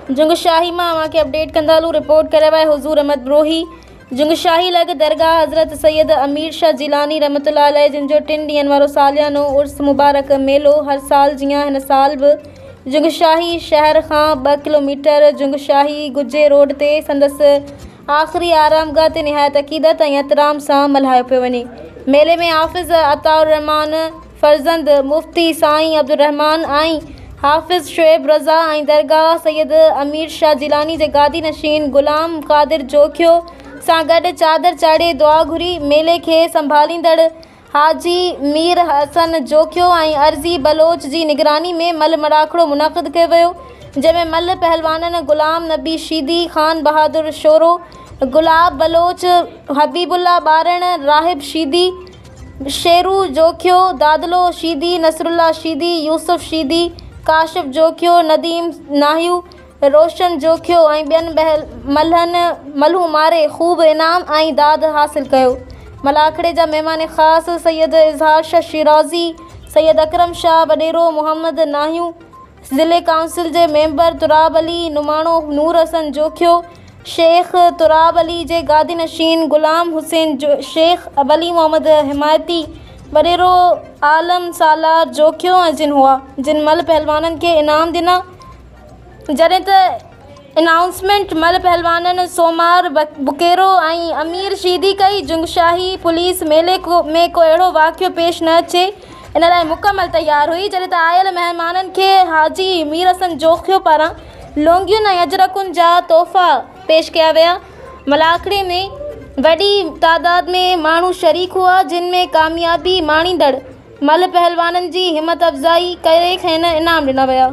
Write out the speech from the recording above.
जुंगशाही मां अवांखे अपडेट कंदा हलूं। रिपोर्ट करे विया हुज़ूर अहमद ब्रोही। जुंगशाही लॻ दरगाह हज़रत सैयद अमीर शाह जिलानी रहमतुल्लाह अलैह जिन जो 3 ॾींहंनि वारो सालियानो उर्स मुबारक मेलो हर साल जीअं हिन साल बि जुंगशाही शहर खां 2 किलोमीटर जुंगशाही गुजे रोड ते संदसि आख़िरी आरामगाह ते निहायत अक़ीदत ऐं एहतराम सां मल्हायो पियो वञे। मेले में हाफ़िज़ अताउर रहमान फर्ज़ंद मुफ्ती साईं अब्दुर रहमान ऐं हाफ़िज़ शुएब रज़ा ऐं दरगाह सैयद अमीर शाह जिलानी जे गादी नशीन ग़ुलाम क़ादिर जोखियो सां गॾु चादर चाढ़े दुआ घुरी। मेले खे संभालींदड़ हाजी मीर हसन जोखियो ऐं अर्ज़ी बलोच जी निगरानी में मल मड़ाखड़ो मुनक़िद कयो वियो, जंहिंमें मल पहलवाननि ग़ुलाम नबी शीदी, ख़ान बहादुर शोरो, गुलाब बलोच, हबीबुल्ला ॿारण, राहिब शीदी, शेरू जोखियो, दादलो शीदी, नसरुल्ला शीदी, यूसुफ शीदी, काशिफ जोखियो, नदीम नाहियू, रोशन जोखियो ऐं ॿियनि मल्हू मारे ख़ूब इनाम ऐं दाद हासिल कयो। मलाखड़े जा महिमान ख़ासि सैयद इज़हार शाह शिराज़ी, सैयद अकरम शाह वॾेरो, मोहम्मद नाहियू, ज़िले काउंसिल जे मेंबर तुराब अली, नुमाणो नूर हसन जोखियो, शेख तुराब अली जे गादी नशीन ग़ुलाम हुसैन शेख वली मोहम्मद हिमायती वॾेरो, आलम सालार जोखियो ऐं जिन हुआ जिन मल पहलवाननि खे इनाम ॾिना। जॾहिं त अनाउंसमेंट मल पहलवाननि सोमार बुकेरो ऐं अमीर शीदी कई। जुंगशाही पुलिस मेले में को अहिड़ो वाक़ियो पेश न अचे इन लाइ मुकमल तयार हुई। जॾहिं त आयल महिमाननि खे हाजी मीर हसन जोखियो पारां लोंगियुनि ऐं अजरकुनि जा तोहफ़ा पेश कया विया। मलाखड़े में वॾी तादाद में माण्हू शरीक हुआ, जिन में कामयाबी माणींदड़ मल पहलवाननि जी हिमत अफ़ज़ाई करे खेनि इनाम ॾिना विया।